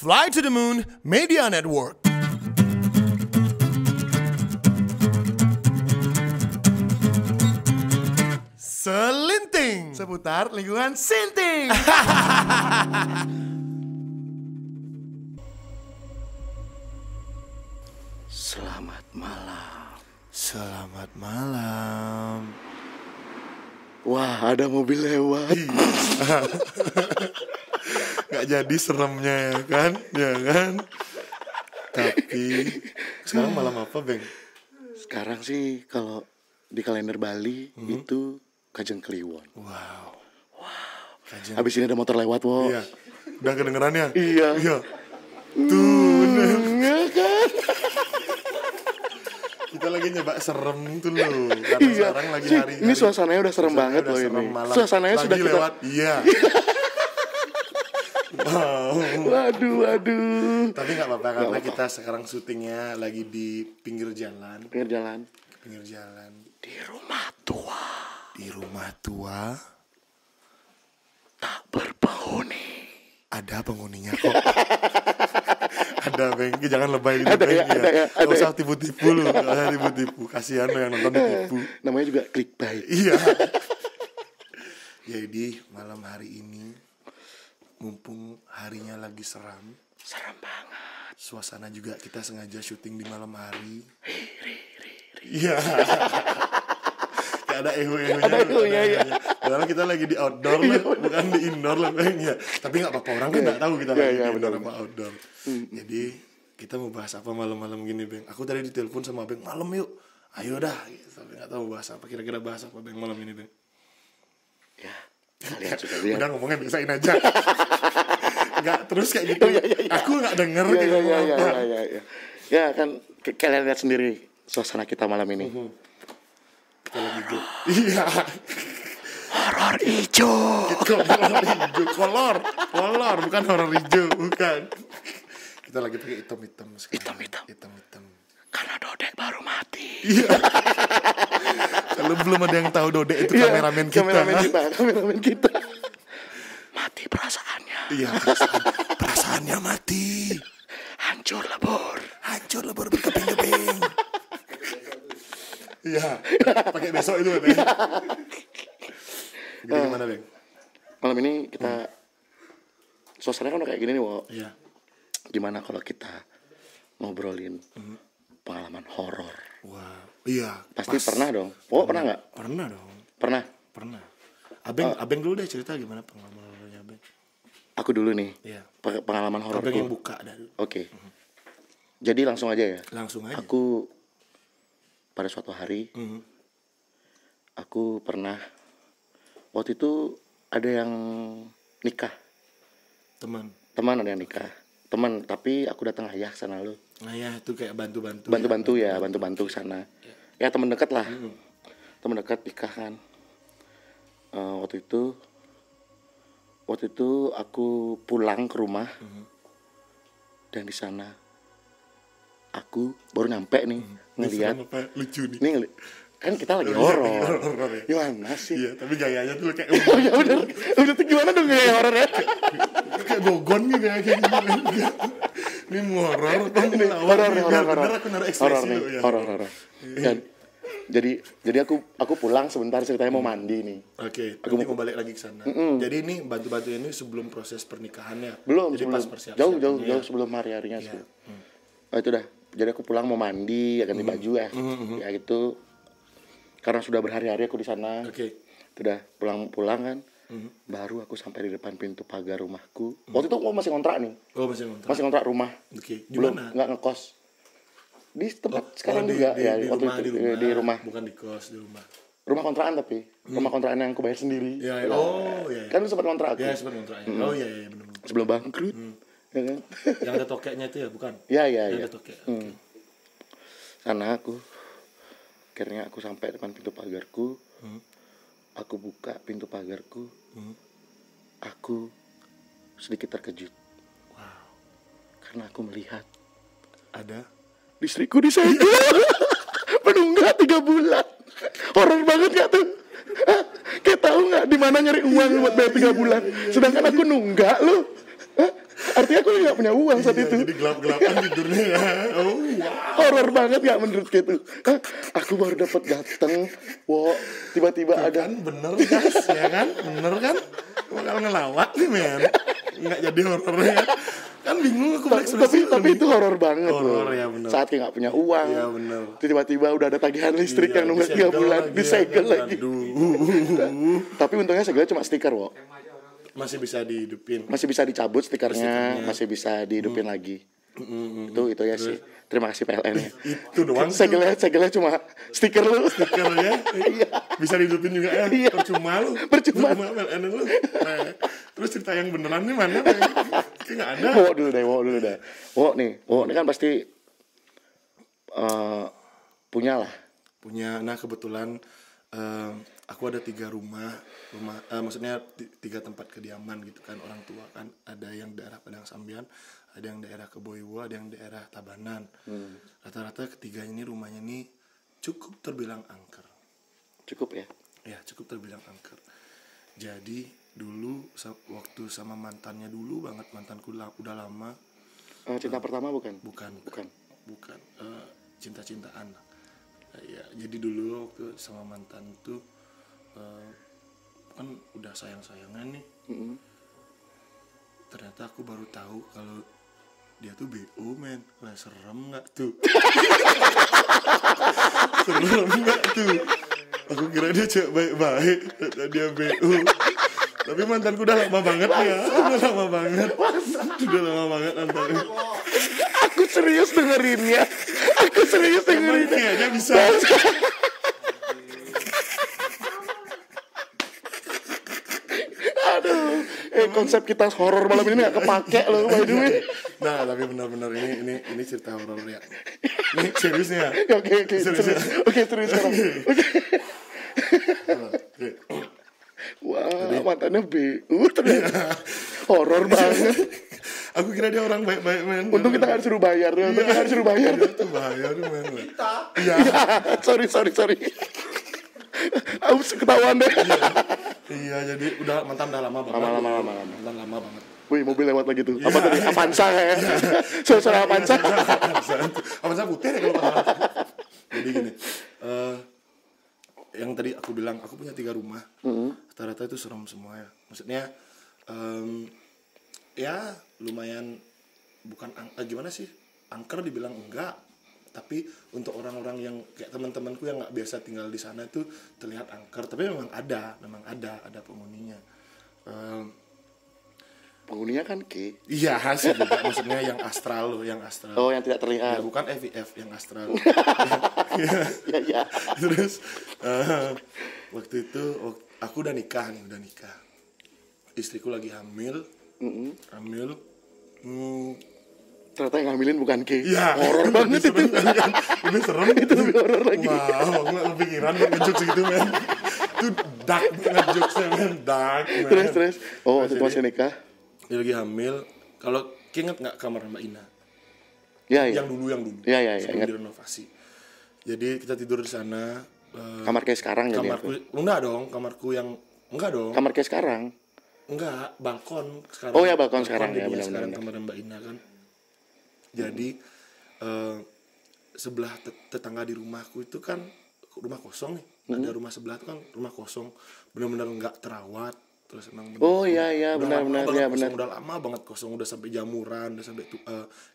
Fly to the Moon Media Network. Selinting seputar lingkungan Sinting. Selamat malam. Selamat malam. Wah, ada mobil lewat. Gak jadi seremnya ya kan? Ya kan? Tapi sekarang malam apa, Beng? Sekarang sih kalau di kalender Bali itu Kajeng Kliwon. Wow. Kajeng. Habis ini ada motor lewat, wo. Iya. Udah kedengeran ya? Iya. Iya. Tuh. Ya kan? Kita lagi nyoba serem tuh loh. Karena Iya. sekarang lagi hari. Ini suasananya udah serem banget loh ini. Suasananya lagi sudah kita lewat. Iya. Wow. Waduh. Tapi nggak apa-apa karena kita sekarang syutingnya lagi di pinggir jalan. Pinggir jalan. Pinggir jalan. Di rumah tua. Di rumah tua Tak berpenghuni. ada penghuninya kok. Ada, Beng. Jangan lebay gitu, Ada Beng. ya, ada ya, ada Nggak usah ya. tipu-tipu lu. Nggak usah tipu-tipu. Kasihan lo yang nonton ditipu. Namanya juga clickbait. Iya. Jadi malam hari ini mumpung harinya lagi seram, Serem banget. suasana juga kita sengaja syuting di malam hari. Iya. Gak ada eho-ehonya. Ada ehonya, ya. Padahal kita lagi di outdoor lah, bukan di indoor lah, Bang. Ya. Tapi gak apa-apa, orang kan gak tahu kita lagi di indoor apa outdoor. Jadi kita mau bahas apa malam-malam gini, Bang. Aku tadi ditelepon sama Bang, malam yuk. Ayo dah. Tapi gak tahu bahas apa, kira-kira bahas apa, Bang, malam ini, Bang. Ya, kalian sudah lihat. Udah ngomongnya biasain aja. Gak terus kayak gitu. Aku gak denger kayak ngomong apa. Ya kan kalian lihat sendiri suasana kita malam ini. Kita lagi go. Iya. Horor hijau. Kolor hijau, kolor, bukan horor hijau, bukan. Kita lagi pakai hitam-hitam sekarang. Hitam-hitam. Karena Dodek baru mati. Iya. Kalau belum ada yang tahu Dodek itu kameramen kita. Kameramen kita. Mati perasaannya. Iya, perasaannya mati. Hancur lebur Berkeping-keping. Iya, pakai besok itu, Bang. Jadi gimana, Bang? Malam ini kita suasananya kan udah kayak gini nih, Wo. Iya. Gimana kalau kita ngobrolin pengalaman horor? Wah, iya. Pasti pernah dong. Oh, pernah nggak? Pernah dong. Pernah. Abeng dulu deh cerita gimana pengalaman horornya, Abeng. Aku dulu nih. Iya. Pengalaman hororku. Abeng yang buka dah dulu. Oke. Jadi langsung aja ya. Langsung aja. Aku pada suatu hari aku pernah waktu itu ada yang nikah. Teman Ada yang nikah. Teman, tapi aku datang ayah sana lo. Nah ya itu kayak bantu-bantu. Bantu sana. Ya teman dekat lah. Teman dekat nikah kan. Waktu itu aku pulang ke rumah. Dan di sana aku baru nyampe nih ngelihat apa lucu nih. nih kan kita lagi horor. Ya. Gimana sih? Iya, tapi gayanya tuh kayak Oh ya udah tuh gimana dong gaya horor ya? kayak gogon gitu kayak gini. Ini mau horor apa Horor. Bener aku naruh ekspresi Horor. lu ya. Horor. Dan jadi aku pulang sebentar ceritanya mau mandi nih. Oke, nanti mau balik lagi ke sana. Jadi ini bantu-bantu ini sebelum proses pernikahannya. Belum, Jadi sebelum, pas persiapan. jauh sebelum hari-harinya sih. Oh, itu dah. Jadi aku pulang mau mandi, ya ganti baju ya. Ya gitu. Karena sudah berhari-hari aku di sana. Oke. Itu dah pulang kan. Baru aku sampai di depan pintu pagar rumahku. Waktu itu aku masih ngontrak nih. Oh, masih ngontrak. Masih ngontrak rumah. Oke. Belum Gimana? enggak ngekos. Di tempat sekarang juga ya waktu itu di rumah. Bukan di kos, di rumah. Rumah kontrakan tapi. Rumah kontrakan yang aku bayar sendiri. Iya. Oh, iya. Kan sempat kontrak aku. Ya, sempat kontraknya. Oh iya benar. Sebelum bangkrut. Ya kan? Yang ada tokeknya itu ya, bukan? Iya. Yang ada tokek. Oke. Karena akhirnya aku sampai depan pintu pagarku. Aku buka pintu pagarku. Aku sedikit terkejut. Wow. Karena aku melihat Ada istriku disegel. Penunggak 3 bulan. Horor banget gak tuh? Hah? Kayak tahu nggak di mana nyari uang buat bayar 3 bulan? Sedangkan aku nunggak loh. Artinya aku nggak punya uang saat Iya, itu. jadi gelap-gelapan tidurnya ya. Oh, wow. Horor banget nggak menurut gitu? Aku baru dapat datang, tiba-tiba Ya ada. kan bener guys, ya kan bener kan bakal ngelawak nih men, nggak jadi horornya kan bingung aku Tapi itu horor banget Horor, loh. ya, bener. Saat kayak nggak punya uang. Iya, bener. Tiba-tiba udah ada tagihan listrik Iya, yang nunggak 3 bulan, disegel lagi. Aduh. Tapi untungnya segelnya cuma stiker, Masih bisa dihidupin. masih bisa dicabut stikernya, Stikernya. masih bisa dihidupin lagi. Itu ya sih. Terima kasih PLN ya. Itu doang tuh Segelnya cuma stiker lu. stikernya. Bisa dihidupin juga ya. Iya. Percuma PLN lu. Nah, terus cerita yang beneran nih mana? Kayak nggak ada. Wo dulu deh. Wo ini kan pasti punya lah. Punya. Nah kebetulan aku ada 3 rumah maksudnya 3 tempat kediaman gitu kan, orang tua kan, ada yang daerah Padang Sambian, ada yang daerah Keboiwo, ada yang daerah Tabanan. Rata-rata ketiga ini rumahnya nih cukup terbilang angker. Cukup ya. Ya cukup terbilang angker. Jadi dulu waktu sama mantannya dulu banget, mantanku udah lama. Cinta pertama bukan? Bukan cinta-cintaan. Ya, jadi dulu waktu sama mantan tuh kan udah sayang-sayangan nih. Ternyata aku baru tahu kalau dia tuh BO men. Wah, serem nggak tuh? Serem nggak tuh? Aku kira dia cewek baik-baik, ternyata dia BO. Tapi mantanku udah lama banget ya. Udah lama banget mantanku. Aku serius dengerinnya. Emang kayaknya bisa. Aduh, konsep kita horor malam ini nggak kepake loh, by the way. Nah, tapi benar-benar ini cerita horor ya. Ini seriusnya. Oke, serius sekarang. Oke. Wah, mantannya BU ternyata. Horor banget. Aku kira dia orang baik-baik men. Untung kita harus suruh bayar. Itu bahaya tuh men. Iya. Sorry. Aku ketahuan deh. Iya, jadi mantan udah lama banget. Mantan lama banget. Wih, mobil lewat lagi tuh. Apa tadi? Avanza ya? Suara Avanza. Avanza putih ya kalau nggak salah. Jadi gini, yang tadi aku bilang aku punya 3 rumah. Rata-rata itu serem semua ya. Maksudnya ya lumayan bukan gimana sih? Angker dibilang enggak. Tapi untuk orang-orang yang kayak teman-temanku yang nggak biasa tinggal di sana itu terlihat angker. Tapi memang ada penghuninya. Penghuninya kan Ki. Iya sih juga, maksudnya yang astral loh, yang astral. Oh, yang tidak terlihat. Ya, bukan FIF yang astral. Ya. Terus waktu itu aku udah nikah. Istriku lagi hamil. Ternyata yang ngambilin bukan Ki. Iya. Horor banget itu. Lebih serem. Itu lebih horor lagi. Wow, aku gak kepikiran nge-joke segitu men. Itu dark nge-jokesnya men. Dark men. Terus. Oh, waktu itu masih nikah. Dia lagi hamil. Kalau inget gak kamar Mbak Ina? Ya. Yang dulu. Iya, sebelum ingat. direnovasi. Jadi kita tidur di sana. Kamar kayak sekarang jadi. Enggak dong, enggak dong. Kamar kayak sekarang. Enggak, balkon sekarang. Oh ya, balkon sekarang ya, jadinya benar-benar. sekarang kamar Mbak Ina kan. Jadi sebelah tetangga di rumahku itu kan rumah kosong nih. Ada rumah sebelah itu kan rumah kosong, benar-benar nggak terawat. Terus emang Oh iya benar. Udah lama banget kosong, udah sampai jamuran, udah sampai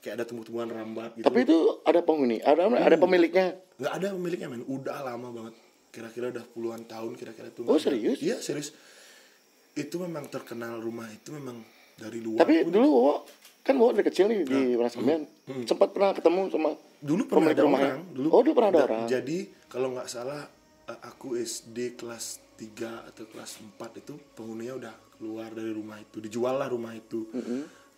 kayak ada tumbuh-tumbuhan rambat gitu. Tapi itu ada penghuni, ada pemiliknya. Nggak ada pemiliknya men, udah lama banget. Kira-kira udah puluhan tahun kira-kira tuh. Oh serius? Iya serius. Itu memang terkenal rumah itu memang dari luar. Tapi dulu Wo dari kecil nih di Padang Sambian. Sempat pernah ketemu sama dulu pernah ada orang. Dulu pernah ada orang. Jadi kalau nggak salah aku SD kelas 3 atau kelas 4 itu penghuninya udah keluar dari rumah itu, dijual lah rumah itu.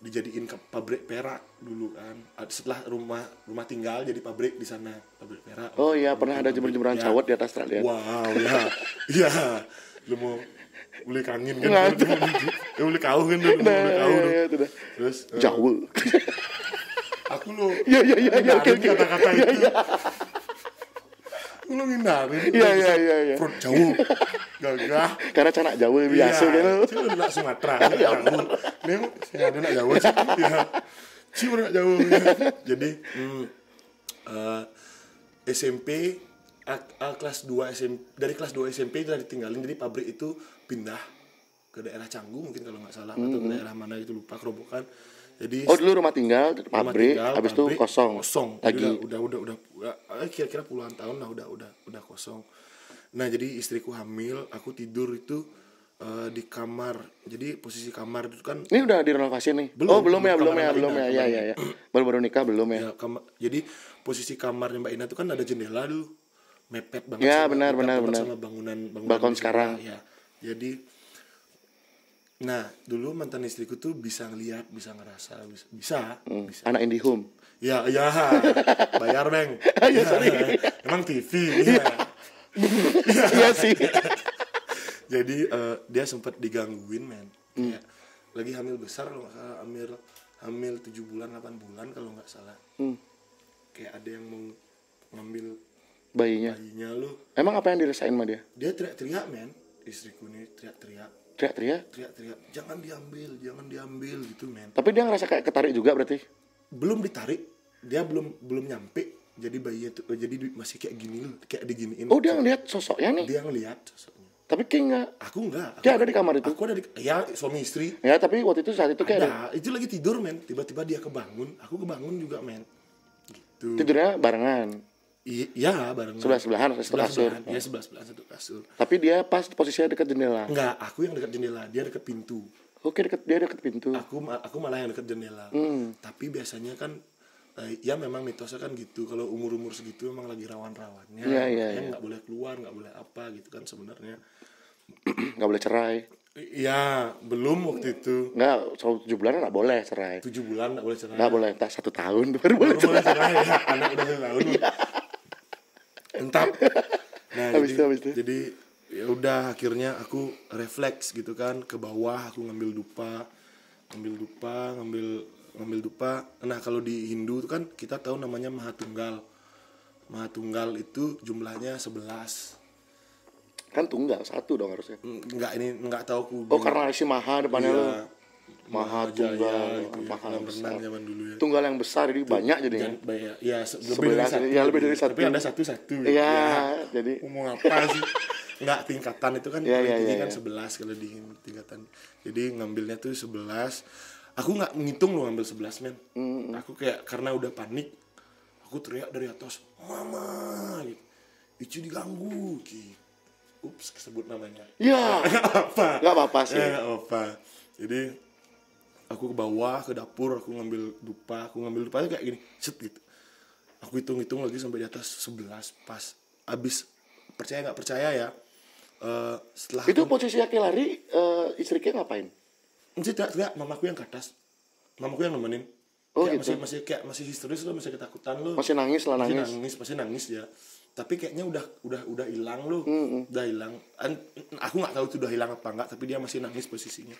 Dijadiin ke pabrik perak dulu kan. Setelah rumah tinggal jadi pabrik di sana, pabrik perak. Oh iya, pernah ada jemur-jemuran cawat di atas truk ya. Wow, ya. Iya. Lu mau beli kangin kan? Beli kau kan dulu, Terus jauh. Aku lo. Iya, oke. Kata-kata itu. Lu ngindarin. Iya. Jauh. Gagah. Karena canak Jawa biasa Iya, kan. Cuma nak Sumatera. Ini saya ada nak Jawa sih. Ya. Cuma nak Jawa. Jadi SMP kelas 2 SMP, dari kelas 2 SMP kita ditinggalin, jadi pabrik itu pindah ke daerah Canggu mungkin kalau nggak salah, atau ke daerah mana gitu lupa, kerobokan. Jadi Dulu rumah tinggal, pabrik, habis itu kosong. Jadi Lagi. udah kira-kira puluhan tahun lah udah kosong. Nah, jadi istriku hamil, aku tidur itu di kamar. Jadi posisi kamar itu kan Ini udah direnovasi nih. Belum ya. Ya. Baru nikah belum ya. Jadi posisi kamarnya Mbak Ina itu kan ada jendela dulu. Mepet banget Ya, sama, benar. sama bangunan Balkon di sekarang. sebelah, ya. Jadi dulu mantan istriku tuh bisa ngelihat, bisa ngerasa, bisa. Anak IndiHome. Ya, bayar, Bang. Ya, sorry. Emang TV. Ya. Iya sih. Jadi dia sempat digangguin, men. Kayak lagi hamil besar kalau nggak salah, hamil 7 bulan 8 bulan kalau nggak salah. Kayak ada yang mau ngambil Bayinya lu. Emang apa yang dirasain sama dia? Dia teriak-teriak, men. Istriku nih teriak-teriak, jangan diambil gitu, men. Tapi dia ngerasa kayak ketarik juga berarti? Belum ditarik, dia belum nyampe. Jadi bayinya tuh masih kayak gini loh, kayak diginiin. Dia ngeliat sosoknya nih. Dia ngeliat sosoknya. Tapi King nggak? Aku enggak. Dia ada di kamar itu? Aku ada ya, suami istri. Ya, tapi waktu itu saat itu kayak Ada. Itu lagi tidur, men. Tiba-tiba dia kebangun. Aku kebangun juga, men. Gitu. tidurnya barengan. Iya, barengan. Sebelah-sebelahan satu kasur. Iya, sebelah-sebelahan satu kasur. Tapi dia pas posisinya dekat jendela. Enggak, aku yang dekat jendela, dia dekat pintu. Oke, dia dekat pintu. Aku malah yang dekat jendela. Tapi biasanya kan ya memang mitosnya kan gitu, kalau umur segitu memang lagi rawan-rawannya. Iya. Nggak boleh keluar, nggak boleh apa gitu kan sebenarnya. Nggak boleh cerai. Iya, belum waktu itu. Nggak, 7 bulan nggak boleh cerai. 7 bulan nggak boleh cerai. Nggak boleh, entah 1 tahun baru boleh Baru boleh cerai. cerai ya, anak udah 1 tahun. Entah. Nah, Habis itu. jadi ya udah, akhirnya aku refleks gitu kan, ke bawah aku ngambil dupa. Nah, kalau di Hindu itu kan kita tahu namanya Mahatunggal. Mahatunggal itu jumlahnya 11. Kan tunggal 1 dong harusnya. Enggak tahu aku. Karena isi Maha depannya lo. Maha Jaya tunggal, gitu ya, Maha kolam besar. renang zaman dulu ya. Tunggal yang besar jadi banyak jadinya. Ya, Lebih dari satu. Tapi ada satu. Iya, Ya. jadi Ngomong apa sih? Enggak, tingkatan itu kan ini kan iya. 11 kalau di tingkatan. Jadi ngambilnya tuh 11. Aku enggak ngitung loh ngambil 11, men. Aku kayak karena udah panik, aku teriak dari atas, "Mama!" gitu. Icu diganggu gitu. Ups, kesebut namanya. ya. Enggak apa-apa sih. Enggak apa. Jadi aku ke bawah ke dapur, aku ngambil dupa kayak gini, set gitu. Aku hitung lagi sampai di atas 11 pas. Abis, percaya nggak percaya ya, setelah Itu posisi Aki lari, istrinya ngapain? tidak, mamaku yang ke atas, mamaku yang nemenin. Kayak Gitu. masih histeris lo, masih ketakutan lo, Masih nangis. masih nangis ya. Tapi kayaknya udah hilang lo, udah hilang. Aku nggak tahu itu udah hilang apa enggak, tapi dia masih nangis posisinya.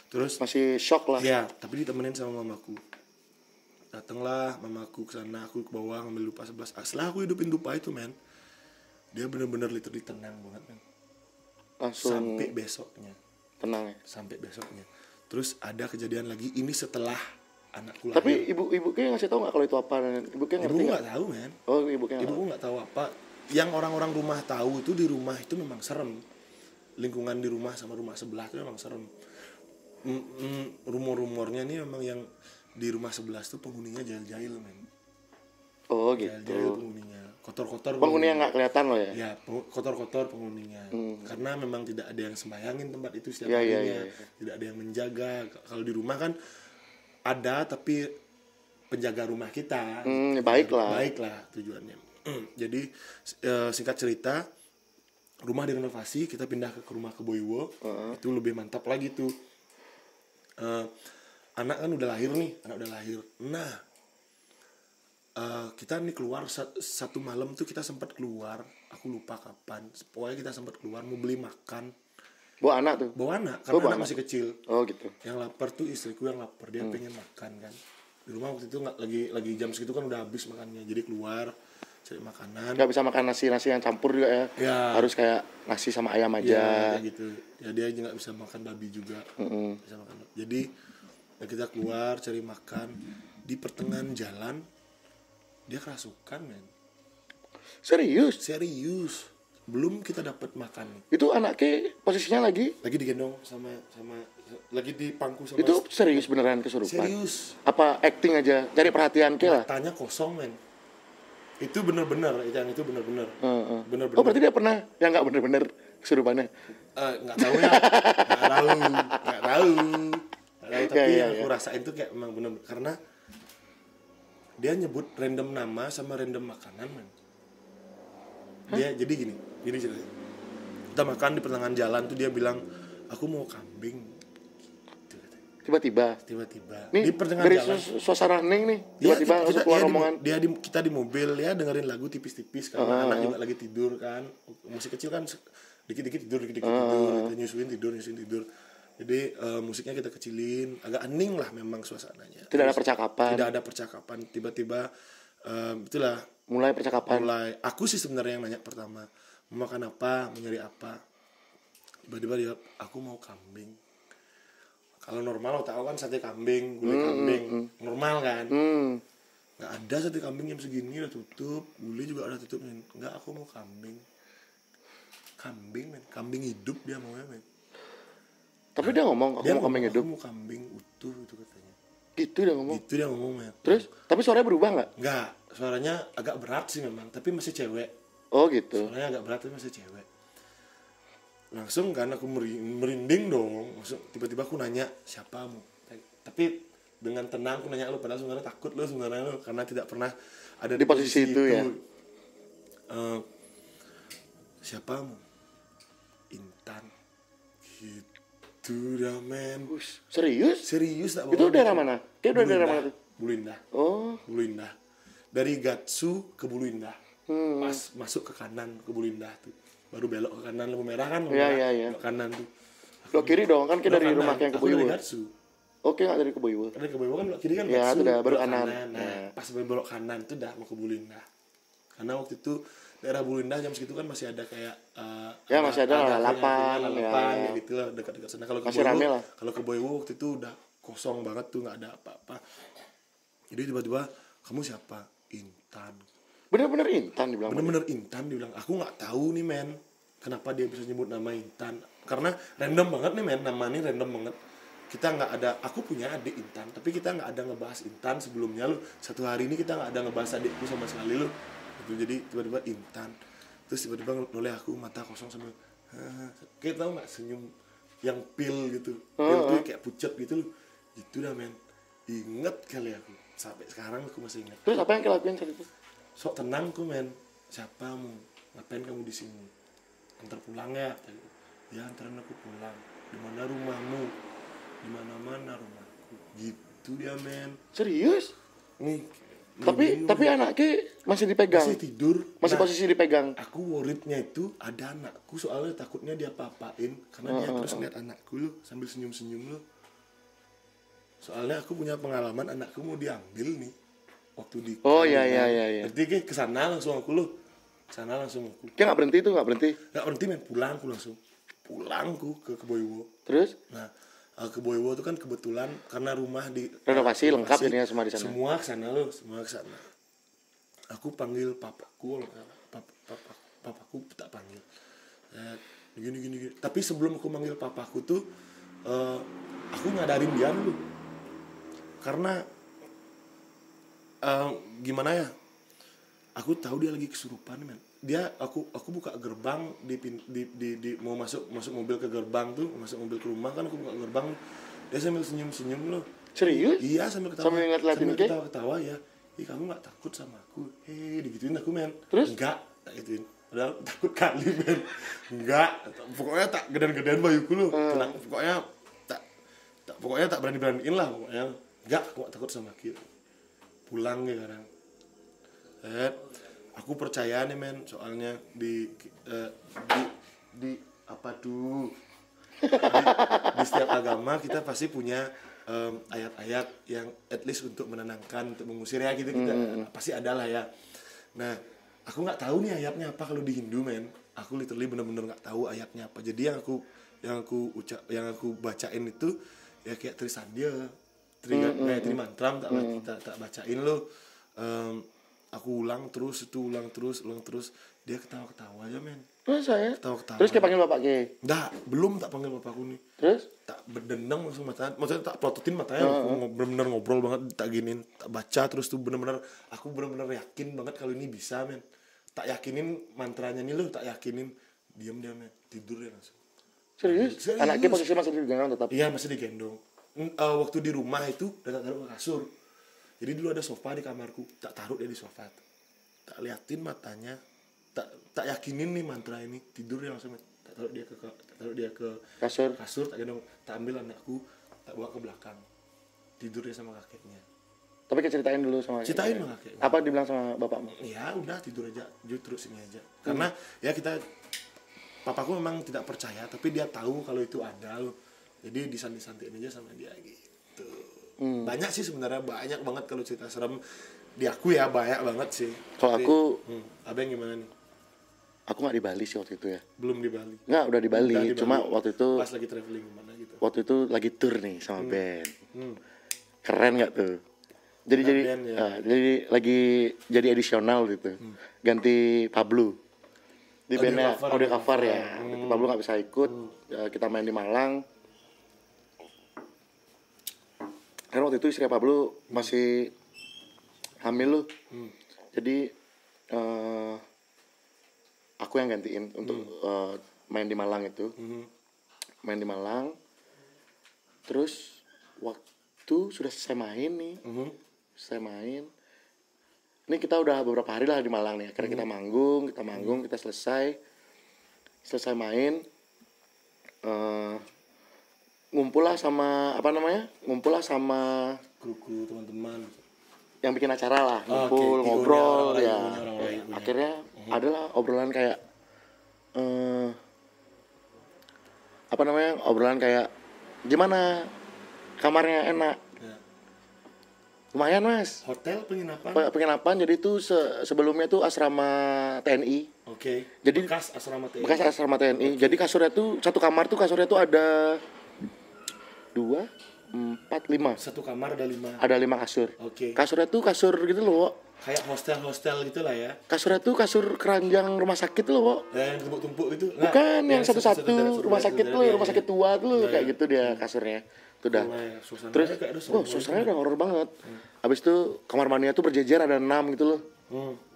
Terus Masih shock lah. ya, tapi ditemenin sama mamaku. Datanglah mamaku ke sana, aku ke bawah ngambil dupa 11. Setelah aku hidupin dupa itu, men, dia bener-bener literally tenang banget, men. Langsung Sampai besoknya. tenang ya. Terus ada kejadian lagi, ini setelah anakku lahir. Tapi ibu kayak ngasih tahu nggak kalau itu apa? Ibu kayak ngerti Ibu nggak? nggak tahu, men. Oh, ibu kayak Ibu nggak tahu apa. Yang orang-orang rumah tahu itu, di rumah itu memang serem. Lingkungan di rumah sama rumah sebelah itu memang serem. Rumor-rumornya nih memang yang di rumah sebelah tuh penghuninya jahil-jahil, men. Oh gitu. Jahil-jahil penghuninya, kotor-kotor. Penghuni yang nggak kelihatan loh ya? Ya, kotor-kotor penghuninya. Karena memang tidak ada yang sembayangin tempat itu setiap Iya, harinya. iya. Tidak ada yang menjaga. Kalau di rumah kan ada, tapi penjaga rumah kita. Baiklah tujuannya. Jadi singkat cerita, rumah direnovasi, kita pindah ke rumah Keboiwo. Itu lebih mantap lagi tuh. Anak kan udah lahir nih, Nah, kita nih keluar satu malam tuh, kita sempat keluar, aku lupa kapan. Pokoknya kita sempat keluar mau beli makan. Bawa anak tuh? Bawa anak, karena anak masih kecil. Oh gitu. Yang lapar tuh istriku yang lapar, dia pengen makan kan. Di rumah waktu itu lagi jam segitu kan udah habis makannya, jadi keluar cari makanan. Nggak bisa makan nasi yang campur juga ya. Ya. Harus kayak nasi sama ayam Ya, aja. gitu. Ya dia aja nggak bisa makan babi juga. Bisa makan. Jadi ya kita keluar cari makan, di pertengahan jalan dia kerasukan, men. Serius? Serius. Belum kita dapat makan nih. Itu anaknya posisinya lagi Digendong sama lagi di pangku sama. itu serius beneran kesurupan? Serius. Apa acting aja? Cari perhatian ke lah? Matanya kosong, men. Itu bener-bener, yang itu bener-bener. Bener-bener. Oh berarti dia pernah yang nggak bener-bener kesurupannya? Nggak tahu ya. Nggak tahu. Tapi yang aku rasain tuh kayak memang bener, karena dia nyebut random nama sama random makanan, men. Dia jadi gini ceritanya. Kita makan di pertengahan jalan tuh dia bilang, aku mau kambing. Tiba-tiba Nih, di pertengahan dari jalan. Suasana hening nih tiba-tiba langsung keluar omongan. Kita di mobil ya, dengerin lagu tipis-tipis karena anak juga lagi tidur kan. Musik kecil kan dikit-dikit tidur, kita nyusuin tidur. Jadi musiknya kita kecilin, agak hening lah memang suasananya. Tidak ada percakapan. Tiba-tiba itulah Mulai percakapan. Aku sih sebenarnya yang nanya pertama, mau makan apa, mau nyari apa. Tiba-tiba dia, aku mau kambing. Kalau normal lo tahu kan sate kambing, gulai kambing, normal kan? Nggak ada sate kambing jam segini udah tutup, gulai juga udah tutup. Nggak, aku mau kambing. Men, kambing hidup dia maunya, men. Tapi dia ngomong, aku mau kambing hidup. Aku mau kambing utuh itu katanya. Gitu dia ngomong. Men. Terus, tapi suaranya berubah nggak? Nggak, suaranya agak berat sih memang, tapi masih cewek. Oh gitu. Suaranya agak berat tapi masih cewek. Langsung kan aku merinding dong. Langsung tiba-tiba aku nanya, siapamu? Tapi dengan tenang aku nanya lu, padahal sebenarnya takut lu sebenarnya karena tidak pernah ada di posisi itu ya. Siapamu? Intan. Gitu dah, men. Serius tak? Itu daerah mana? Itu udah daerah mana tuh? Bulu Indah. Oh. Bulu Indah. Dari Gatsu ke Bulu Indah. Pas masuk ke kanan ke Bulu Indah tuh. Baru belok ke kanan, lampu merah kan? Iya. Belok kanan tuh. Belok kiri dong, kan kita dari rumah yang ke Boyolali. Aku dari Gatsu. Oke, nggak dari ke Boyolali. Dari ke Boyolali kan belok kiri kan? Ya, itu udah baru belok kanan. Nah, pas belok kanan tuh dah mau ke Bulu Indah. Karena waktu itu daerah Bulu Indah jam segitu kan masih ada kayak masih ada lalapan ya gitu lah, dekat-dekat sana. Kalau ke Boyolali, kalau ke Boyolali waktu itu udah kosong banget tuh, nggak ada apa-apa. Jadi tiba-tiba, kamu siapa? Intan. Bener-bener Intan dibilang. Intan dibilang. Aku nggak tahu nih, men, kenapa dia bisa nyebut nama Intan. Karena random banget nih, men, nama ini random banget. Kita nggak ada, aku punya adik Intan, tapi kita nggak ada ngebahas Intan sebelumnya lu. Satu hari ini kita nggak ada ngebahas adikku sama sekali lu. Jadi tiba-tiba Intan. Terus tiba-tiba noleh aku, mata kosong sambil kayak tau nggak, senyum yang pil gitu. Pil tuh kayak pucat gitu loh. Gitu dah, men. Ingat kali aku. Sampai sekarang aku masih ingat. Terus apa yang kalian lakuin saat itu? Sok tenang ku, men. Siapamu? Ngapain kamu di sini? Antar pulang ya? Ya, antarin aku pulang. Di mana rumahmu? Di mana rumahku? Gitu dia, men. Serius? Nih. Tapi anaknya masih dipegang. Masih tidur. Masih posisi dipegang. Aku worriednya itu ada anakku, soalnya takutnya dia apa-apain karena dia terus ngeliat anakku lu sambil senyum-senyum lu. Soalnya aku punya pengalaman anakku mau diambil nih waktu di. Oh iya. Berarti kayak kesana langsung aku lu. Kesana langsung aku. Kayak nggak berhenti, Nggak berhenti, men. Pulangku langsung. Pulangku ke Boyolali. Terus? Nah, ke Boyolali itu kan kebetulan karena rumah di renovasi lengkap jadinya semua di sana. Semua kesana. Aku panggil papaku, papaku tak panggil. Gini. Tapi sebelum aku manggil papaku tuh, aku ngadarin dia dulu. Karena gimana ya? Aku tahu dia lagi kesurupan, men. Aku buka gerbang di mau masuk mobil ke gerbang tuh, masuk mobil ke rumah kan, aku buka gerbang, dia sambil senyum loh. Serius? Iya, sambil ketawa. Sambil ketawa ya. Kamu nggak takut sama aku? Digituin aku, men. Terus? Enggak, tak gituin. Padahal takut kali, men. Enggak, pokoknya tak gedean-gedean bayuku lu. Tenang, pokoknya tak berani-beraniin lah pokoknya. Enggak, aku gak takut sama kita. Pulang ya sekarang. Aku percaya nih, men, soalnya di apa tuh? Di setiap agama kita pasti punya ayat-ayat yang at least untuk menenangkan, untuk mengusir ya gitu, kita pasti ada lah ya. Nah, aku nggak tahu nih ayatnya apa kalau di Hindu men. Aku literally bener-bener nggak tahu ayatnya apa. Jadi yang aku bacain itu ya kayak Trisandya, kayak Trimantram tak bacain lo. Aku ulang terus dia ketawa aja men. Terus saya Ketawa. terus kayak panggil bapak ke. Nggak, belum tak panggil bapakku nih. Terus Tak berdendang langsung matanya, maksudnya tak plototin matanya, aku bener-bener ngobrol banget, tak giniin, tak baca terus tuh aku bener-bener yakin banget kalau ini bisa men. Tak yakinin mantranya nih lo, tak yakinin, diam dia men, tidur dia langsung. serius? Anaknya posisi masih digendong tetap. Iya masih digendong. Waktu di rumah itu udah tak taruh ke kasur. Jadi dulu ada sofa di kamarku, tak taruh dia di sofa. Tak liatin matanya, tak yakinin nih mantra ini, tidur dia langsung. Tak taruh dia ke kasur, tak gendong, tak ambil anakku, tak bawa ke belakang. Tidur dia sama kakeknya. Tapi ceritain dulu sama Ceritain sama kakeknya. Apa dibilang sama bapakmu? Ya udah tidur aja, terus sini aja. Karena ya papaku memang tidak percaya, tapi dia tahu kalau itu ada loh. Jadi disanti-santiin aja sama dia gitu. Banyak sih sebenarnya, banyak banget kalau cerita serem di aku ya, banyak banget sih. Kalau aku abang gimana nih? Aku nggak di Bali sih waktu itu ya. Belum di Bali. Nggak, udah di Bali. Udah di Cuma Bali. waktu itu Pas lagi traveling kemana gitu. waktu itu lagi tour nih sama band. Keren nggak tuh? Jadi band, ya. jadi lagi jadi edisional gitu. Ganti Pablo. Di bandnya audio cover ya. Pablo nggak bisa ikut. Kita main di Malang. Karena waktu itu istri Pablo masih hamil loh. Jadi aku yang gantiin untuk main di Malang itu. Main di Malang. Terus waktu sudah selesai main nih. Selesai main. Ini kita udah beberapa hari lah di Malang nih. Akhirnya kita manggung, kita selesai main. Ngumpul lah sama Kru teman-teman yang bikin acara lah, ngumpul, ngobrol orang ya. lain. Akhirnya adalah obrolan kayak obrolan kayak gimana kamarnya enak. Ya. Lumayan mas. Hotel penginapan. Penginapan jadi itu sebelumnya tuh asrama TNI. Oke. Jadi bekas asrama TNI. Jadi kasurnya tuh satu kamar tuh kasurnya tuh ada 2, 4, 5. Satu kamar ada 5. Ada 5 kasur. Oke. Kasurnya tuh kasur gitu loh. Kayak hostel gitu lah ya. Kasurnya tuh kasur keranjang rumah sakit loh, Wok. Yang tumpuk-tumpuk itu. Bukan, yang satu-satu rumah sakit tuh, rumah sakit tua tuh kayak gitu dia kasurnya. Itu dah. Terus, suasananya udah horor banget. Habis itu kamar mandinya tuh berjejer ada 6 gitu loh.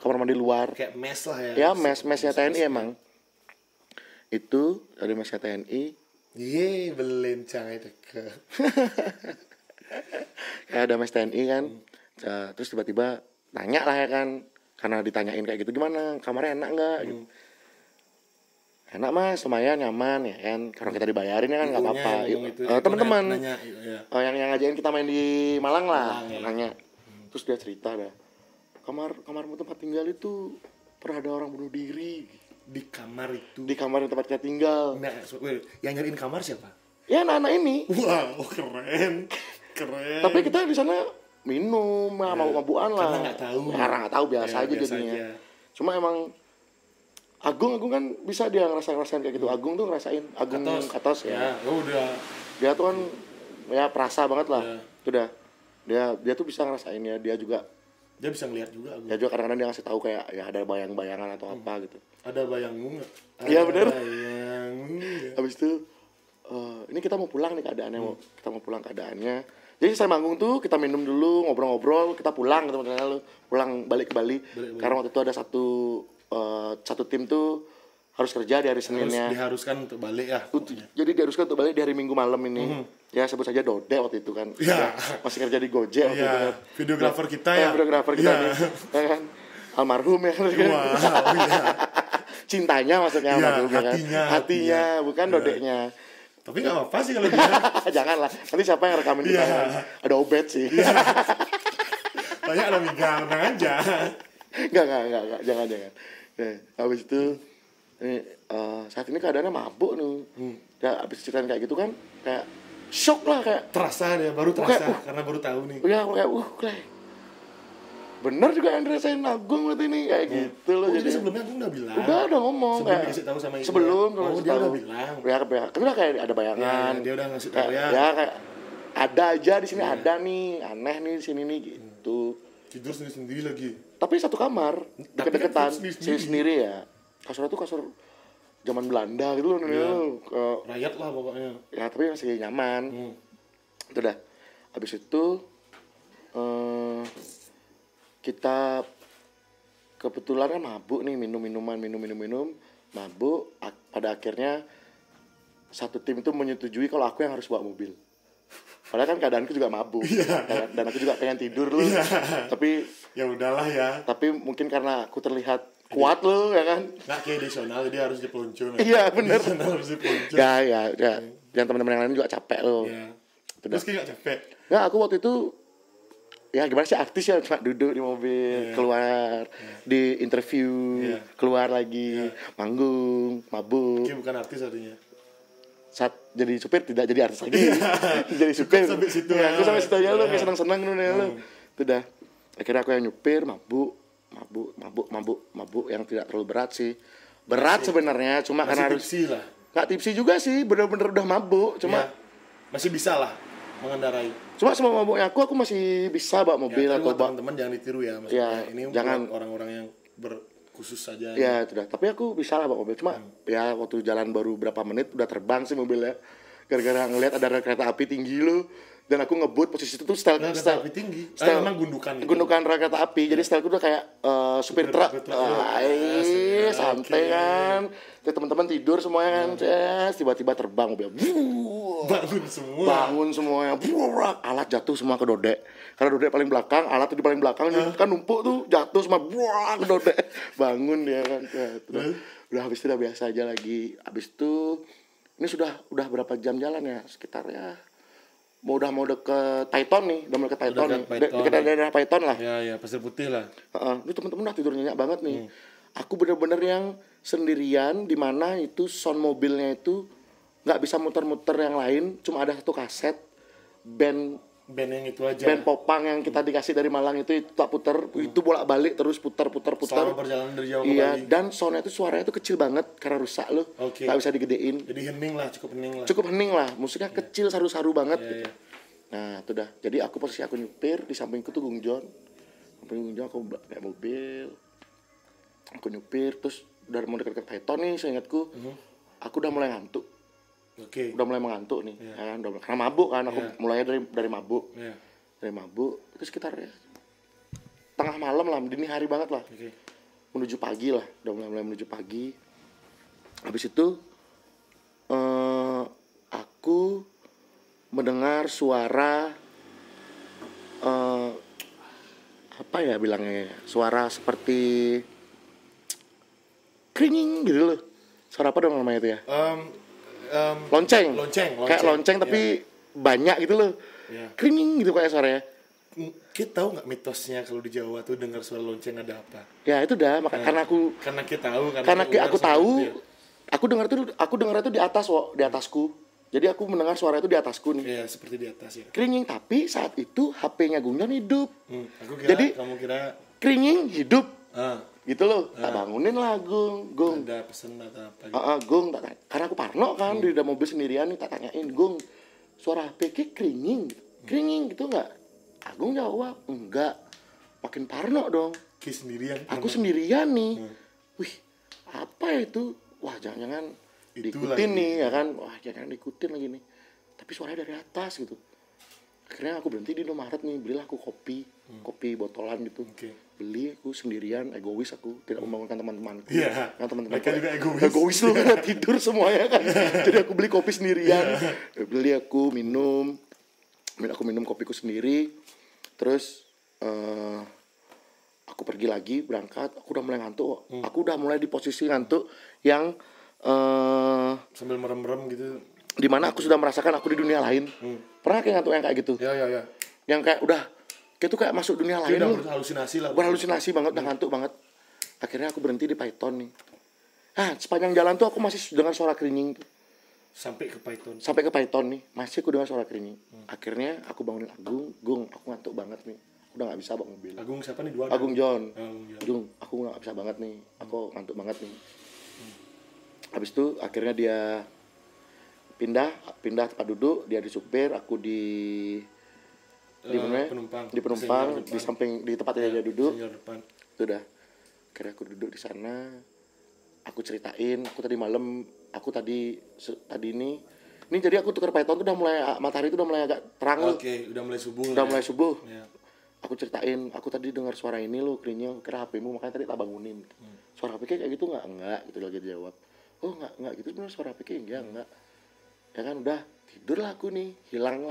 Kamar mandi luar. Kayak mes lah ya. Ya, mesnya TNI emang. Itu dari mesnya TNI. Iya, belencang itu ke. Kayak ada mes TNI kan. Terus tiba-tiba nanya lah ya kan. Karena ditanyain kayak gitu, gimana? Kamarnya enak nggak? Gitu. Enak mas, lumayan nyaman ya kan. Karena kita dibayarin ya kan nggak apa-apa. Teman-teman yang ngajakin kita main di Malang lah, nanya. Terus dia cerita dah. Kamarmu tempat tinggal itu pernah ada orang bunuh diri. Di kamar itu. Di kamar tempat kita tinggal. Nah, yang nyariin kamar siapa? Ya anak-anak ini. Wow, keren. Tapi kita di sana minum, mabuk-mabukan lah. Karena nggak tahu biasa aja jadinya. Cuma emang Agung kan bisa dia ngerasain kayak gitu. Agung tuh ngerasain Katos ya. Udah. Dia tuh kan ya perasa banget lah. Itu dah. Dia tuh bisa ngerasain ya. Dia bisa ngeliat juga. Dia juga kadang-kadang dia ngasih tahu kayak ya ada bayang-bayangan atau apa gitu. Ada bayangmu nggak? Iya benar. Bayangmu. Habis itu ini kita mau pulang nih keadaannya. Kita mau pulang keadaannya. Jadi saya manggung tuh kita minum dulu, ngobrol-ngobrol, kita pulang gitu, pulang balik ke Bali. Karena waktu itu ada satu tim tuh harus kerja di hari Seninnya. Diharuskan untuk balik ya. Jadi diharuskan untuk balik di hari Minggu malam ini. Ya sebut saja Dode waktu itu kan. Ya. Masih kerja di Gojek waktu itu kan. Videografer kita ya. Videografer kita nih. Ya kan. Almarhum ya kan. Wow, iya. Cintanya maksudnya almarhum ya kan. Hatinya, bukan Dodeknya. Tapi nggak apa-apa sih kalau dia. Janganlah. Nanti siapa yang rekamin kita? Ada Obet sih. Banyak ada migang aja. Enggak. Jangan. Habis itu saat ini keadaannya mabuk nih. Ya habis ceritain kayak gitu kan kayak shock lah kayak terasa dia baru terasa karena baru tahu nih. Ya kayak bener juga yang dirasain Agung berarti ini kayak gitu loh. Jadi sebelumnya aku udah bilang. Udah ngomong sebelum dikasih tahu sama ibu. Sebelum dia udah bilang. Ya kan udah kayak ada bayangan. Dia udah ngasih tahu ya. Ya kayak ada aja di sini ada nih, aneh nih di sini nih gitu. Tidur sendiri lagi. Tapi satu kamar, deket-deketan, kan sendiri ya. Kasurnya tuh kasur zaman Belanda gitu loh, rakyat lah pokoknya. Ya tapi masih nyaman. Itu dah. Habis itu kita kebetulan kan mabuk nih, minum mabuk. Pada akhirnya satu tim itu menyetujui kalau aku yang harus bawa mobil. Padahal kan keadaanku juga mabuk, dan aku juga pengen tidur loh. Tapi ya udahlah ya. Tapi mungkin karena aku terlihat kuat loh, ya kan? Nggak kayak edisional, jadi harus dipeluncur. Iya benar. Harus dipeluncur. Ya. Yang teman-teman yang lain juga capek loh. Iya. Terus kayak nggak capek? Nggak, aku waktu itu ya gimana sih, artis ya, cuma duduk di mobil, keluar, di interview, keluar lagi, manggung, mabuk. Oke, bukan artis artinya. Saat jadi supir tidak jadi artis lagi. Jadi supir. Sampai situ ya, aku sampai situ aja lo, kayak senang-senang lo. Itu dah. Akhirnya aku yang nyupir, mabuk yang tidak terlalu berat sih. Berat sebenarnya, cuma masih karena harus tipsi lah. Nggak tipsi juga sih, bener-bener udah mabuk, cuma masih bisa lah mengendarai. Cuma semua mabuknya aku masih bisa bawa mobil atau teman-teman jangan ditiru ya, maksudnya ini jangan orang-orang yang khusus saja. Ya itu dah. Tapi aku bisa lah bawa mobil. Cuma ya waktu jalan baru berapa menit udah terbang sih mobilnya. Gara-gara ngelihat ada kereta api tinggi loh. Dan aku ngebut posisi itu tuh style api tinggi. Memang gundukan. Gundukan rel kereta api. Jadi styleku udah kayak supir truk. Santai kan. Terus teman-teman tidur semuanya kan. Tiba-tiba terbang mobil. Bangun semuanya. Alat jatuh semua ke Dodek. Karena Dodek paling belakang, alat tuh di paling belakang, kan numpuk tuh, jatuh semua ke Dodek. Bangun dia kan. Udah habis itu udah biasa aja lagi. Habis itu ini udah berapa jam jalan ya? Sekitar ya mau deket Python nih, udah mau deket Python nih. Dekat daerah Python lah. Ya, Pasir Putih lah. Itu teman-teman udah tidur nyenyak banget nih. Aku bener-bener yang sendirian, di mana itu sound mobilnya itu nggak bisa muter-muter yang lain, cuma ada satu kaset band yang itu aja. Band popang yang kita dikasih dari Malang itu tak puter, itu bolak-balik terus putar. Selama perjalanan dari Jawa ke Bali. Dan soundnya itu suaranya itu kecil banget karena rusak loh. Nggak bisa digedein. Jadi hening lah, cukup hening lah. Musiknya kecil, saru-saru banget. Gitu. Nah, itu dah. Jadi aku nyupir, di sampingku tuh Gung John. Aku naik mobil. Aku nyupir, terus udah mau dekat Python nih, seingatku. Aku udah mulai ngantuk. Udah mulai mengantuk nih, ya kan? Karena mabuk kan, aku mulai dari mabuk. Dari mabuk, itu sekitar tengah malam lah, dini hari banget lah. Menuju pagi lah, udah mulai menuju pagi. Habis itu aku mendengar suara apa ya bilangnya, suara seperti kringing gitu loh. Suara apa dong namanya itu ya? Lonceng. Kayak lonceng tapi banyak gitu loh. Kringing gitu kayak suaranya. Kita tahu nggak mitosnya kalau di Jawa tuh dengar suara lonceng ada apa? Ya itu dah, karena kita tahu. Karena aku tahu. Aku dengar itu di atas, di atasku. Jadi aku mendengar suara itu di atasku nih. Iya, seperti di atas ya. Kringing, tapi saat itu HP-nya Gungjon hidup. Kamu kira kringing hidup. Gitu loh. Tak bangunin lah Gung. Ada pesan atau apa gitu. Gung, karena aku parno kan di dalam mobil sendirian nih, tak tanyain, Gung, suara HP kringing gitu enggak? Agung jawab, enggak. Makin parno dong. Aku sendirian nih. Wih, apa itu? Wah, jangan-jangan diikutin nih, ya kan? Wah, jangan diikutin lagi nih. Tapi suaranya dari atas gitu. Akhirnya aku berhenti di Indomaret nih, belilah aku kopi botolan gitu. Beli aku sendirian, egois aku, tidak membangunkan teman-temanku. Nah, teman-temanku juga egois loh, karena tidur semuanya kan. Jadi aku beli kopi sendirian. Beli aku minum kopiku sendiri. Terus aku pergi lagi berangkat, aku udah mulai ngantuk. Aku udah mulai di posisi ngantuk yang sambil merem-merem gitu. Di mana aku sudah merasakan aku di dunia lain. Pernah kayak ngantuk yang kayak gitu? Ya. Yang kayak udah kayak tuh kayak masuk dunia lain. Udah berhalusinasi lah. Berhalusinasi banget, udah ngantuk banget. Akhirnya aku berhenti di Python nih. Sepanjang jalan tuh aku masih dengar suara kringing tuh. Sampai ke Python nih, masih aku dengar suara kringing. Akhirnya aku bangunin Gung, aku ngantuk banget nih. udah nggak bisa bawa mobil. Agung siapa nih dua? Agung John. Agung. Aku nggak bisa banget nih, aku ngantuk banget nih. Habis itu akhirnya dia pindah tempat duduk, dia di supir, aku di mana? Di penumpang, di samping di tempat dia duduk. Itu udah. Akhirnya aku duduk di sana. Aku ceritain, aku tadi ini jadi aku tukar python tuh udah mulai matahari itu udah mulai agak terang loh. Oke, udah mulai subuh. Udah mulai subuh. Ya. Aku ceritain, aku tadi dengar suara ini loh, keringnya, kira HP-mu makanya tadi tak bangunin. Suara HP kayak gitu enggak gitu lagi dia jawab. Oh, enggak gitu benar suara HP enggak. Ya kan udah tidur lah aku nih, hilang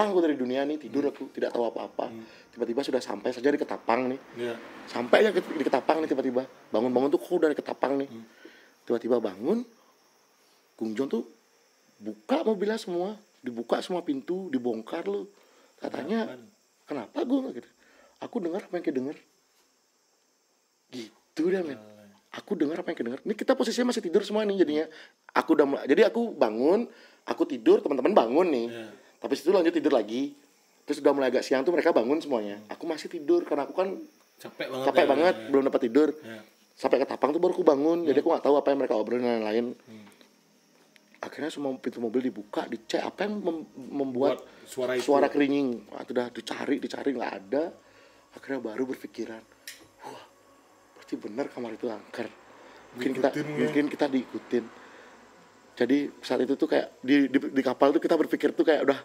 aku dari dunia nih, tidur aku tidak tahu apa-apa. Tiba-tiba sudah sampai saja di Ketapang nih. Sampai aja di Ketapang nih tiba-tiba. Bangun-bangun tuh kok udah di Ketapang nih. Tiba-tiba bangun, Gung John tuh buka mobilnya semua, dibuka semua pintu, dibongkar lu. Katanya, kenapa gue gitu? Aku dengar apa yang kayak denger. Gitu dia men. Aku dengar apa yang kayak denger. Ini kita posisinya masih tidur semua nih jadinya. Jadi aku bangun, aku tidur, teman-teman bangun nih. Tapi situ lanjut tidur lagi. Terus udah mulai agak siang tuh mereka bangun semuanya. Aku masih tidur karena aku kan capek banget, belum dapat tidur. Sampai Ketapang tuh baru aku bangun. Jadi aku nggak tahu apa yang mereka obrolin dan lain-lain. Akhirnya semua pintu mobil dibuka, dicek apa yang membuat suara keringing. Udah dicari nggak ada. Akhirnya baru berpikiran, wah, berarti benar kamar itu angker. Mungkin kita diikutin. Jadi saat itu tuh kayak di kapal tuh kita berpikir tuh kayak udah,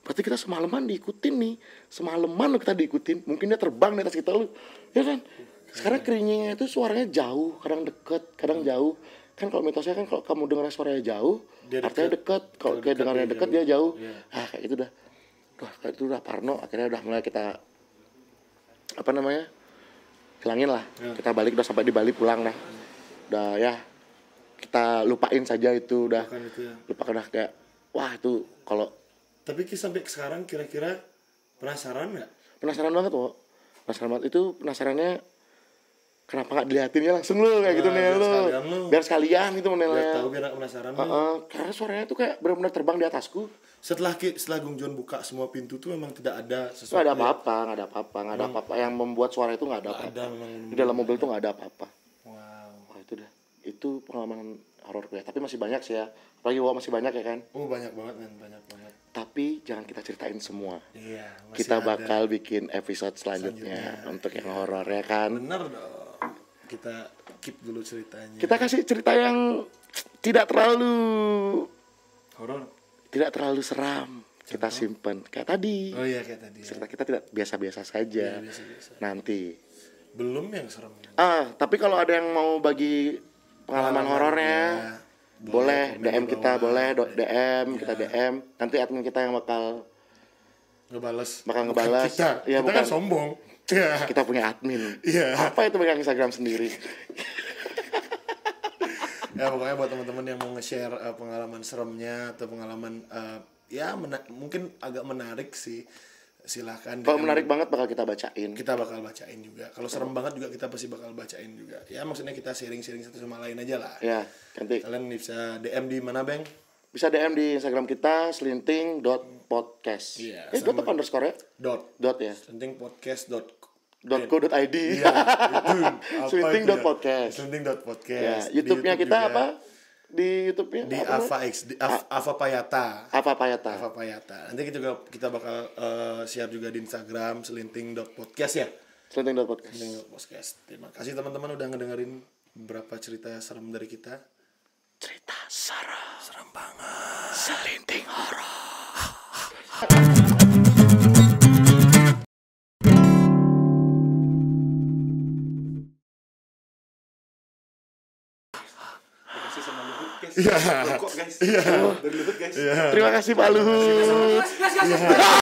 berarti kita semalaman diikutin nih. Semalaman kita diikutin. Mungkin dia terbang di atas kita lu, ya kan? Sekarang keringingnya itu suaranya jauh, kadang deket, kadang jauh. Kan kalau mitosnya kan kalau kamu dengar suaranya jauh, artinya dekat. Kalau kayak dengarnya dekat dia jauh. Kayak gitu dah. Kayak itu udah parno. Akhirnya udah mulai kita hilangin lah. Kita balik, udah sampai di Bali pulang dah. Udah ya kita lupain saja itu udah. Lupakan dah kayak wah itu kalau. Tapi sampai sekarang kira-kira penasaran nggak? Penasaran banget kok. Penasarannya kenapa nggak dilihatinnya langsung lu kayak gitu nih lu. Biar sekalian gitu menilainya. Biar tahu biar penasaran. Karena suaranya tuh kayak benar-benar terbang di atasku. Setelah Gung John buka semua pintu tuh memang tidak ada sesuatu. Nggak ada apa-apa. Yang membuat suara itu nggak ada apa-apa. Di dalam mobil tuh nggak ada apa-apa. Wow. Wah itu dah. Itu pengalaman horor gue. Tapi masih banyak sih ya. Apalagi masih banyak ya kan. Banyak banget men, banyak banget. Tapi jangan kita ceritain semua. Iya. Kita bakal bikin episode selanjutnya untuk yang horor ya kan. Bener dong. Kita keep dulu ceritanya. Kita kasih cerita yang tidak terlalu horor, tidak terlalu seram. Kita simpan kayak tadi. Oh iya kayak tadi. Cerita kita tidak biasa-biasa saja. Biasa-biasa. Nanti. Belum yang serem. Tapi kalau ada yang mau bagi pengalaman horornya, boleh DM kita, kita DM. Nanti admin kita yang bakal ngebales. Kita kan sombong. Kita punya admin. Apa itu megang Instagram sendiri? Ya pokoknya buat teman-teman yang mau nge-share pengalaman seremnya atau pengalaman mungkin agak menarik sih, silahkan. Kalau menarik banget bakal kita bacain. Kita bakal bacain juga. Kalau serem banget juga kita pasti bakal bacain juga. Ya maksudnya kita sharing-sharing satu sama lain aja lah. Ya, nanti kalian bisa DM di mana, Bang? Bisa DM di Instagram kita slinting.podcast. Iya. Dot apa underscore ya? Dot ya. slintingpodcast.co.id. Iya, itu. Slinting.podcast. Slinting.podcast. Ya, YouTube-nya kita juga. Apa? Di YouTube-nya di Ava Payata. Nanti kita bakal share juga di Instagram slinting.podcast ya. Slinting.podcast. Terima kasih teman-teman udah ngedengerin beberapa cerita serem dari kita. Cerita serem banget. Slinting horor. Iya. Kok guys? Iya. Dari Luhut guys. Terima kasih Pak Luhut.